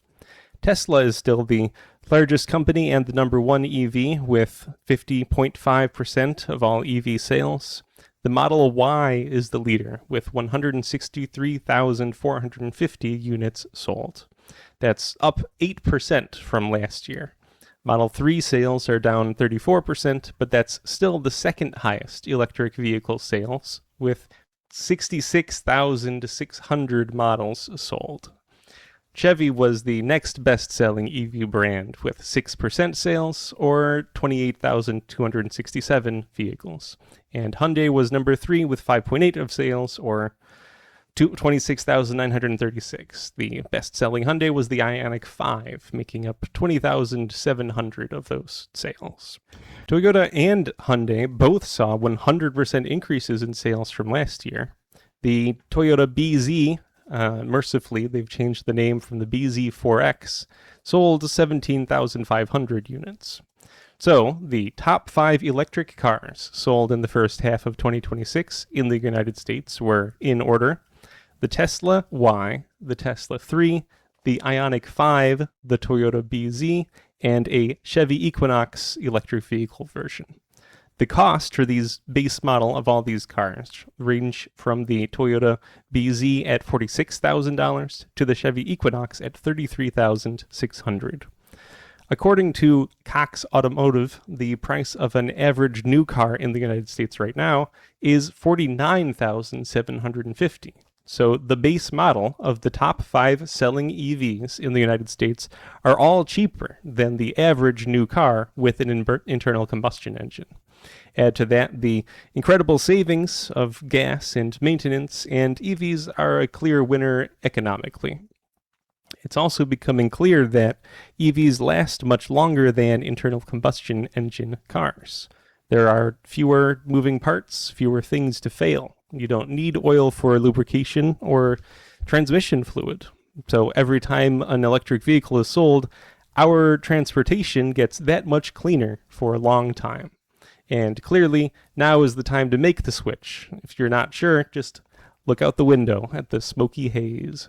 Tesla is still the largest company and the number one EV with 50.5% of all EV sales. The Model Y is the leader with 163,450 units sold. That's up 8% from last year. Model 3 sales are down 34%, but that's still the second highest electric vehicle sales with 66,600 models sold. Chevy was the next best-selling EV brand with 6% sales, or 28,267 vehicles. And Hyundai was number 3 with 5.8 of sales, or 26,936. The best-selling Hyundai was the Ioniq 5, making up 20,700 of those sales. Toyota and Hyundai both saw 100% increases in sales from last year. The Toyota BZ, mercifully, they've changed the name from the BZ4X, sold 17,500 units. So, the top 5 electric cars sold in the first half of 2026 in the United States were, in order, the Tesla Y, the Tesla 3, the Ioniq 5, the Toyota BZ, and a Chevy Equinox electric vehicle version. The cost for these base model of all these cars range from the Toyota BZ at $46,000 to the Chevy Equinox at $33,600. According to Cox Automotive, the price of an average new car in the United States right now is $49,750. So the base model of the top 5 selling EVs in the United States are all cheaper than the average new car with an internal combustion engine. Add to that the incredible savings of gas and maintenance, and EVs are a clear winner economically. It's also becoming clear that EVs last much longer than internal combustion engine cars. There are fewer moving parts, fewer things to fail. You don't need oil for lubrication or transmission fluid. So every time an electric vehicle is sold, our transportation gets that much cleaner for a long time. And clearly, now is the time to make the switch. If you're not sure, just look out the window at the smoky haze.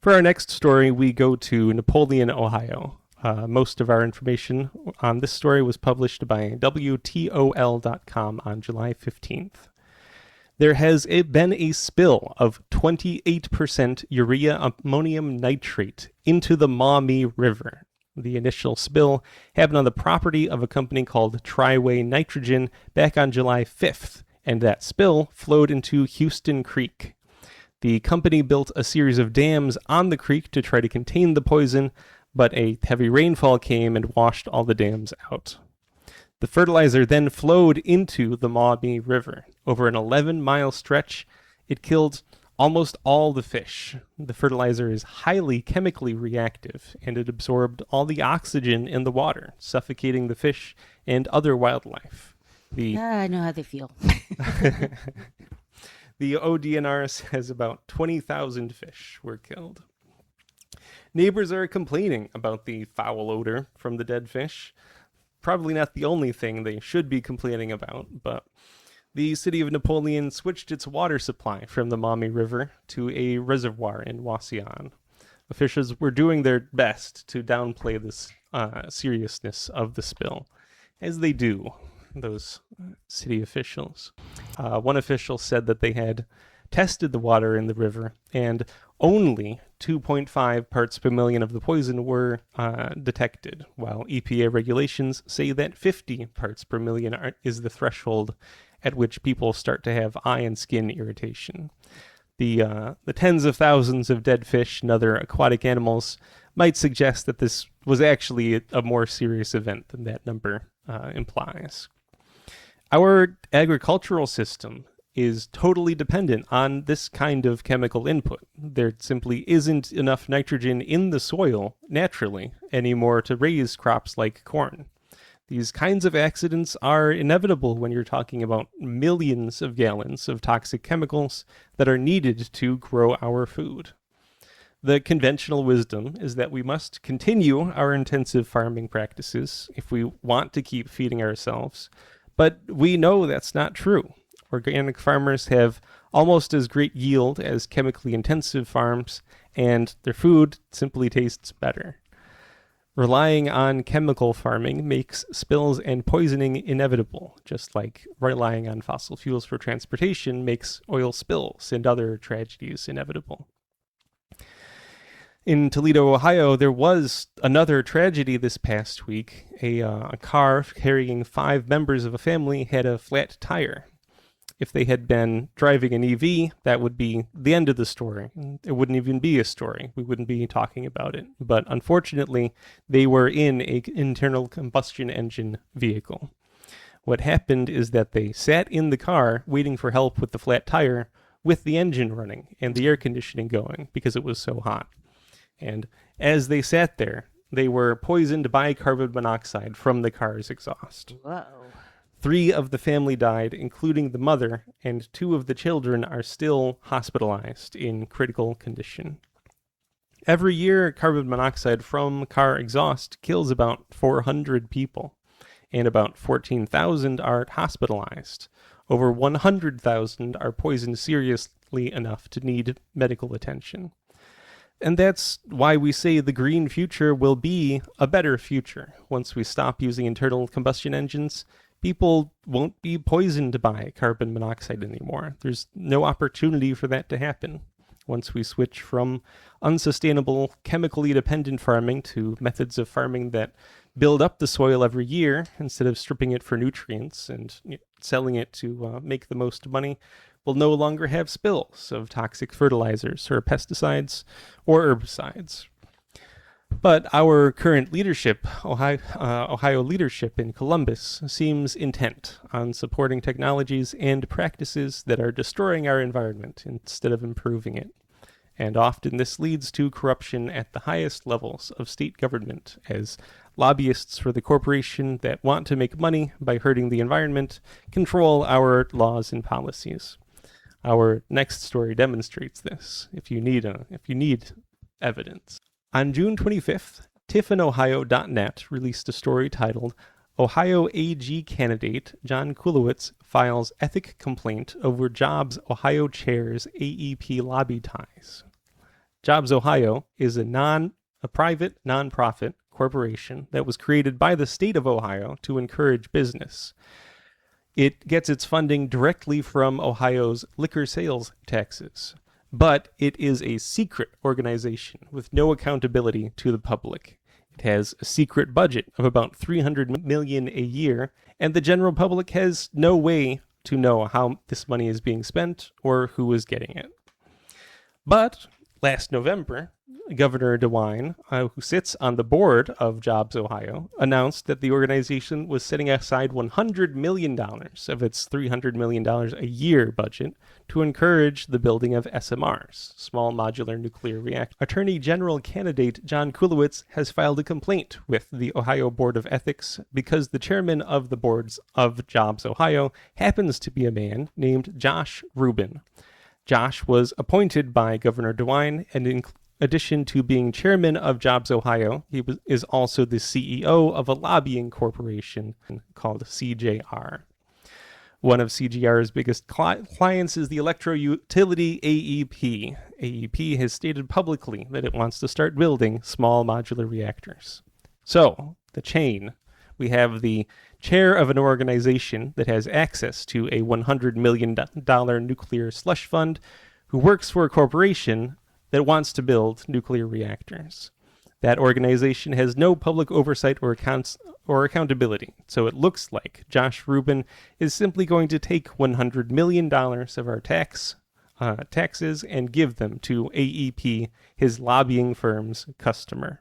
For our next story, we go to Napoleon, Ohio. Most of our information on this story was published by WTOL.com on July 15th. There has been a spill of 28% urea ammonium nitrate into the Maumee River. The initial spill happened on the property of a company called Triway Nitrogen back on July 5th, and that spill flowed into Houston Creek. The company built a series of dams on the creek to try to contain the poison, but a heavy rainfall came and washed all the dams out. The fertilizer then flowed into the Maumee River. Over an 11-mile stretch, it killed almost all the fish. The fertilizer is highly chemically reactive, and it absorbed all the oxygen in the water, suffocating the fish and other wildlife.
I know how they feel.
The ODNR says about 20,000 fish were killed. Neighbors are complaining about the foul odor from the dead fish. Probably not the only thing they should be complaining about, but the city of Napoleon switched its water supply from the Maumee River to a reservoir in Wauseon. Officials were doing their best to downplay this seriousness of the spill, as they do, those city officials. One official said that they had tested the water in the river, and only 2.5 parts per million of the poison were detected, while EPA regulations say that 50 parts per million is the threshold at which people start to have eye and skin irritation. The tens of thousands of dead fish and other aquatic animals might suggest that this was actually a more serious event than that number implies. Our agricultural system is totally dependent on this kind of chemical input. There simply isn't enough nitrogen in the soil naturally anymore to raise crops like corn. These kinds of accidents are inevitable when you're talking about millions of gallons of toxic chemicals that are needed to grow our food. The conventional wisdom is that we must continue our intensive farming practices if we want to keep feeding ourselves, but we know that's not true. Organic farmers have almost as great yield as chemically intensive farms, and their food simply tastes better. Relying on chemical farming makes spills and poisoning inevitable, just like relying on fossil fuels for transportation makes oil spills and other tragedies inevitable. In Toledo, Ohio, there was another tragedy this past week. A car carrying 5 members of a family had a flat tire. If they had been driving an EV, that would be the end of the story. It wouldn't even be a story. We wouldn't be talking about it. But unfortunately, they were in an internal combustion engine vehicle. What happened is that they sat in the car waiting for help with the flat tire with the engine running and the air conditioning going because it was so hot. And as they sat there, they were poisoned by carbon monoxide from the car's exhaust.
Whoa.
3 of the family died, including the mother, and 2 of the children are still hospitalized in critical condition. Every year, carbon monoxide from car exhaust kills about 400 people, and about 14,000 are hospitalized. Over 100,000 are poisoned seriously enough to need medical attention. And that's why we say the green future will be a better future. Once we stop using internal combustion engines, people won't be poisoned by carbon monoxide anymore. There's no opportunity for that to happen. Once we switch from unsustainable, chemically dependent farming to methods of farming that build up the soil every year instead of stripping it for nutrients and selling it to make the most money, we'll no longer have spills of toxic fertilizers or pesticides or herbicides. But our current leadership, Ohio leadership in Columbus, seems intent on supporting technologies and practices that are destroying our environment instead of improving it. And often this leads to corruption at the highest levels of state government, as lobbyists for the corporation that want to make money by hurting the environment control our laws and policies. Our next story demonstrates this, if you need evidence. On June 25th, TiffinOhio.net released a story titled, Ohio AG Candidate John Kulowitz Files Ethic Complaint Over JobsOhio Chair's AEP Lobby Ties. JobsOhio is a private nonprofit corporation that was created by the state of Ohio to encourage business. It gets its funding directly from Ohio's liquor sales taxes, but it is a secret organization with no accountability to the public. It has a secret budget of about $300 million a year, and the general public has no way to know how this money is being spent or who is getting it. But last November, Governor DeWine, who sits on the board of JobsOhio, announced that the organization was setting aside $100 million of its $300 million a year budget to encourage the building of SMRs, small modular nuclear reactors. Attorney General candidate John Kulowitz has filed a complaint with the Ohio Board of Ethics because the chairman of the boards of JobsOhio happens to be a man named Josh Rubin. Josh was appointed by Governor DeWine, and in addition to being chairman of JobsOhio, he is also the CEO of a lobbying corporation called CJR. One of CJR's biggest clients is the electro utility AEP. AEP has stated publicly that it wants to start building small modular reactors. So, the chain. We have the chair of an organization that has access to a $100 million nuclear slush fund who works for a corporation that wants to build nuclear reactors. That organization has no public oversight or accountability, so it looks like Josh Rubin is simply going to take $100 million of our taxes and give them to AEP, his lobbying firm's customer.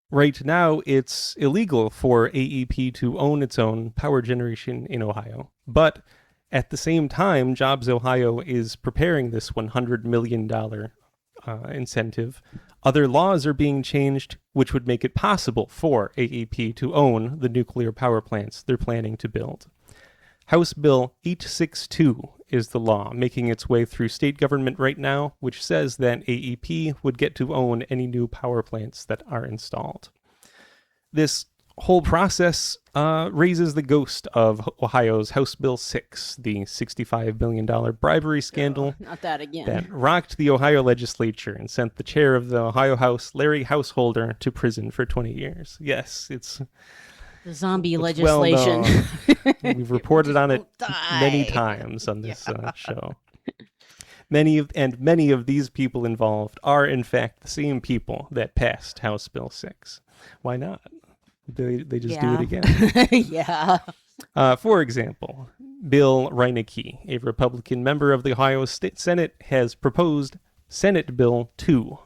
Right now, it's illegal for AEP to own its own power generation in Ohio, but at the same time, JobsOhio is preparing this $100 million incentive. Other laws are being changed which would make it possible for AEP to own the nuclear power plants they're planning to build. House Bill 862 is the law making its way through state government right now, which says that AEP would get to own any new power plants that are installed. This whole process raises the ghost of Ohio's House Bill 6, the $65 billion bribery scandal
Not that again.
that rocked the Ohio legislature and sent the chair of the Ohio House, Larry Householder, to prison for 20 years. Yes, it's
The zombie
it's well
legislation.
known. We've reported on it
Don't
many
die.
times on this show. Many of these people involved are, in fact, the same people that passed House Bill 6. Why not? They just do it again.
Yeah.
For example, Bill Reinecke, a Republican member of the Ohio State Senate, has proposed Senate Bill 2.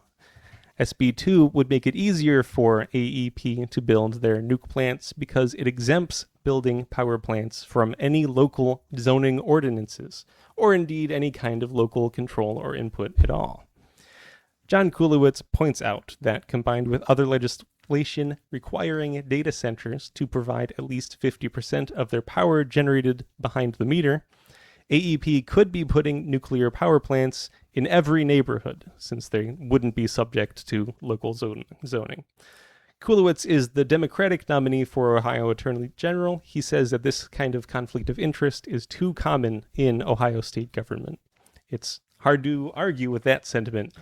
SB 2 would make it easier for AEP to build their nuke plants because it exempts building power plants from any local zoning ordinances, or indeed any kind of local control or input at all. John Kulowitz points out that combined with other legislation requiring data centers to provide at least 50% of their power generated behind the meter, AEP could be putting nuclear power plants in every neighborhood, since they wouldn't be subject to local zoning. Kulowitz is the Democratic nominee for Ohio Attorney General. He says that this kind of conflict of interest is too common in Ohio state government. It's hard to argue with that sentiment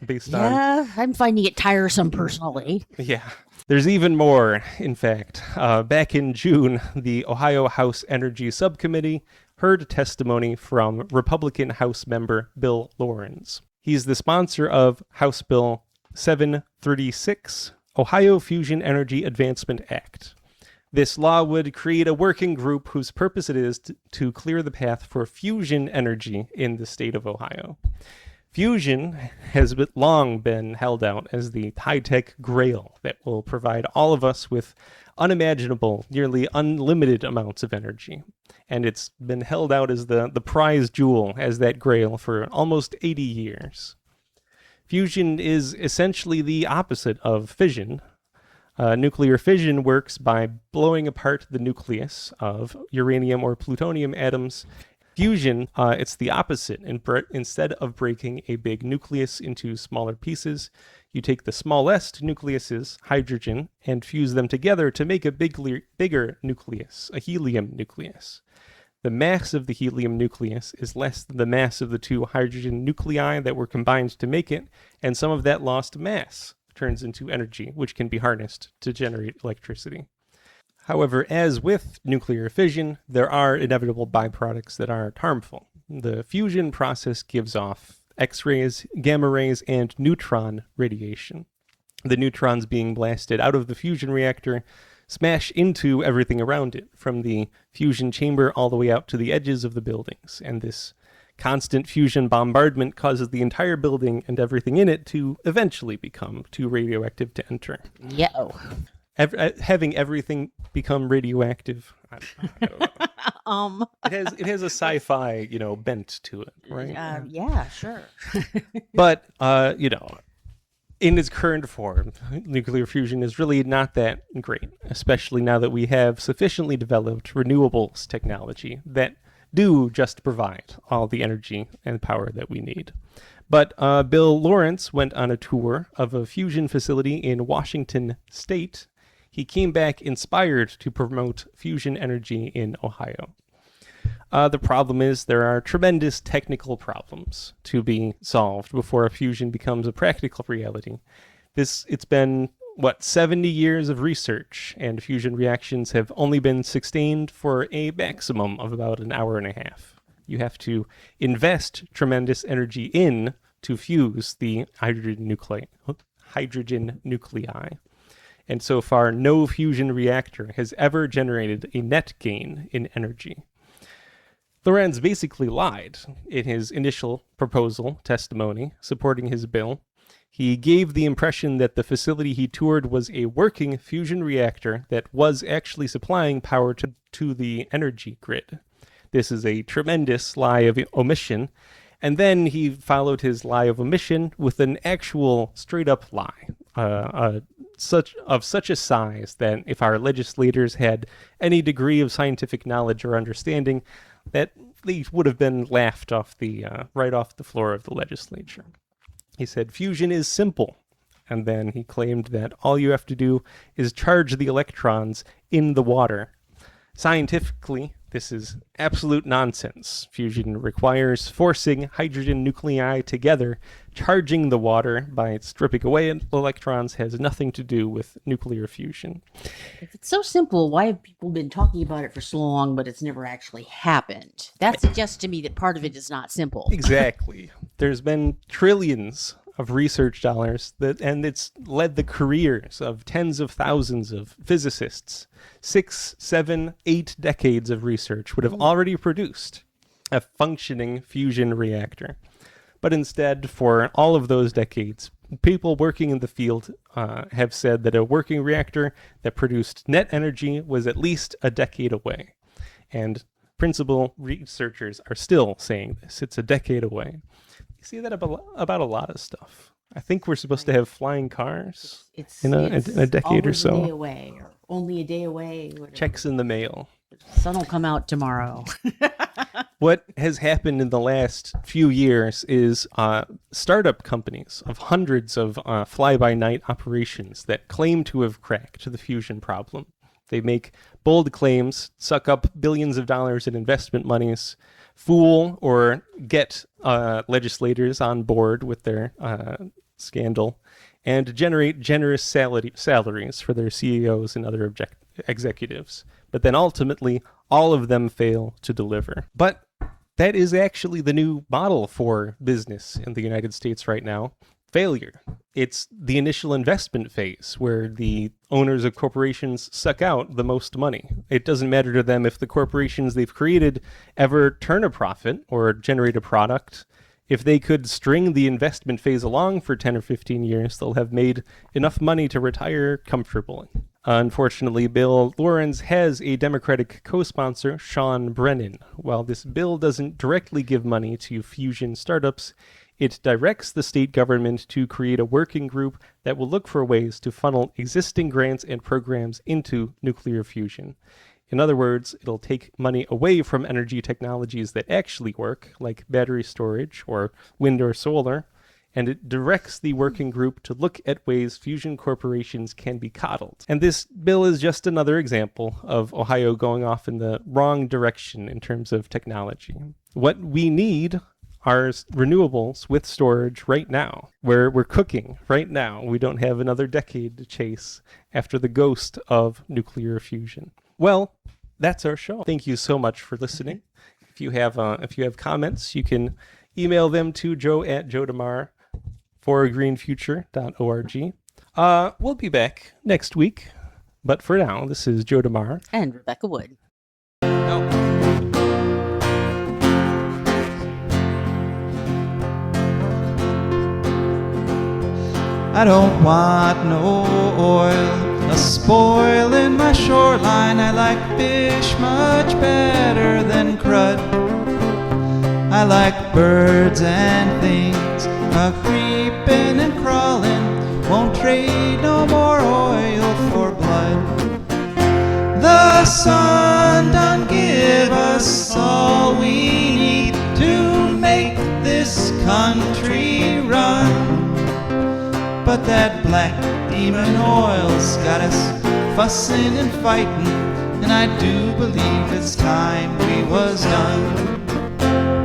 based on...
Yeah, I'm finding it tiresome personally.
Yeah. There's even more, in fact. Back in June, the Ohio House Energy Subcommittee heard testimony from Republican House member Bill Lawrence. He's the sponsor of House Bill 736, Ohio Fusion Energy Advancement Act. This law would create a working group whose purpose it is to clear the path for fusion energy in the state of Ohio. Fusion has long been held out as the high-tech grail that will provide all of us with unimaginable, nearly unlimited amounts of energy. And it's been held out as the prize jewel, as that grail, for almost 80 years. Fusion is essentially the opposite of fission. Nuclear fission works by blowing apart the nucleus of uranium or plutonium atoms. Fusion, it's the opposite. Instead of breaking a big nucleus into smaller pieces, you take the smallest nucleuses, hydrogen, and fuse them together to make a bigger nucleus, a helium nucleus. The mass of the helium nucleus is less than the mass of the two hydrogen nuclei that were combined to make it, and some of that lost mass turns into energy, which can be harnessed to generate electricity. However, as with nuclear fission, there are inevitable byproducts that are harmful. The fusion process gives off X-rays, gamma rays, and neutron radiation. The neutrons being blasted out of the fusion reactor smash into everything around it, from the fusion chamber all the way out to the edges of the buildings. And this constant fusion bombardment causes the entire building and everything in it to eventually become too radioactive to enter.
Yeah.
Having everything become radioactive, I don't know. It has a sci-fi, bent to it, right?
Yeah, sure.
But in its current form, nuclear fusion is really not that great, especially now that we have sufficiently developed renewables technology that do just provide all the energy and power that we need. But Bill Lawrence went on a tour of a fusion facility in Washington State. He came back inspired to promote fusion energy in Ohio. The problem is there are tremendous technical problems to be solved before a fusion becomes a practical reality. It's been, 70 years of research, and fusion reactions have only been sustained for a maximum of about an hour and a half. You have to invest tremendous energy in to fuse the hydrogen nuclei. And so far, no fusion reactor has ever generated a net gain in energy. Lorenz basically lied in his initial proposal testimony supporting his bill. He gave the impression that the facility he toured was a working fusion reactor that was actually supplying power to the energy grid. This is a tremendous lie of omission. And then he followed his lie of omission with an actual straight-up lie, such a size that if our legislators had any degree of scientific knowledge or understanding, that they would have been laughed off right off the floor of the legislature. He said, fusion is simple. And then he claimed that all you have to do is charge the electrons in the water. Scientifically, this is absolute nonsense. Fusion requires forcing hydrogen nuclei together. Charging the water by stripping away electrons has nothing to do with nuclear fusion.
If it's so simple, why have people been talking about it for so long, but it's never actually happened? That suggests to me that part of it is not simple.
Exactly. There's been trillions of research dollars and it's led the careers of tens of thousands of physicists. 6, 7, 8 decades of research would have already produced a functioning fusion reactor. But instead, for all of those decades, people working in the field have said that a working reactor that produced net energy was at least a decade away. And principal researchers are still saying this. It's a decade away. You see that about a lot of stuff. I think we're supposed to have flying cars in a decade or so.
A day away, or only a day away. Whatever.
Checks in the mail.
Sun will come out tomorrow.
What has happened in the last few years is startup companies of hundreds of fly-by-night operations that claim to have cracked the fusion problem. They make bold claims, suck up billions of dollars in investment monies, fool or get legislators on board with their scandal, and generate generous salaries for their CEOs and other executives. But then ultimately, all of them fail to deliver. But that is actually the new model for business in the United States right now. Failure. It's the initial investment phase where the owners of corporations suck out the most money. It doesn't matter to them if the corporations they've created ever turn a profit or generate a product. If they could string the investment phase along for 10 or 15 years, they'll have made enough money to retire comfortably. Unfortunately, Bill Lawrence has a Democratic co-sponsor, Sean Brennan. While this bill doesn't directly give money to fusion startups, it directs the state government to create a working group that will look for ways to funnel existing grants and programs into nuclear fusion. In other words, it'll take money away from energy technologies that actually work, like battery storage or wind or solar, and it directs the working group to look at ways fusion corporations can be coddled. And this bill is just another example of Ohio going off in the wrong direction in terms of technology. What we need our renewables with storage right now. We're cooking right now. We don't have another decade to chase after the ghost of nuclear fusion. Well, that's our show. Thank you so much for listening. If you have comments, you can email them to joe@joedemare for greenfuture.org. We'll be back next week, but for now, this is Joe DeMare
And Rebecca Wood.
I don't want no oil, a spoil in my shoreline. I like fish much better than crud. I like birds and things a-creeping and crawling. Won't trade no more oil for blood. The sun done give us all we need to make this country run. But that black demon oil's got us fussing and fighting, and I do believe it's time we was done.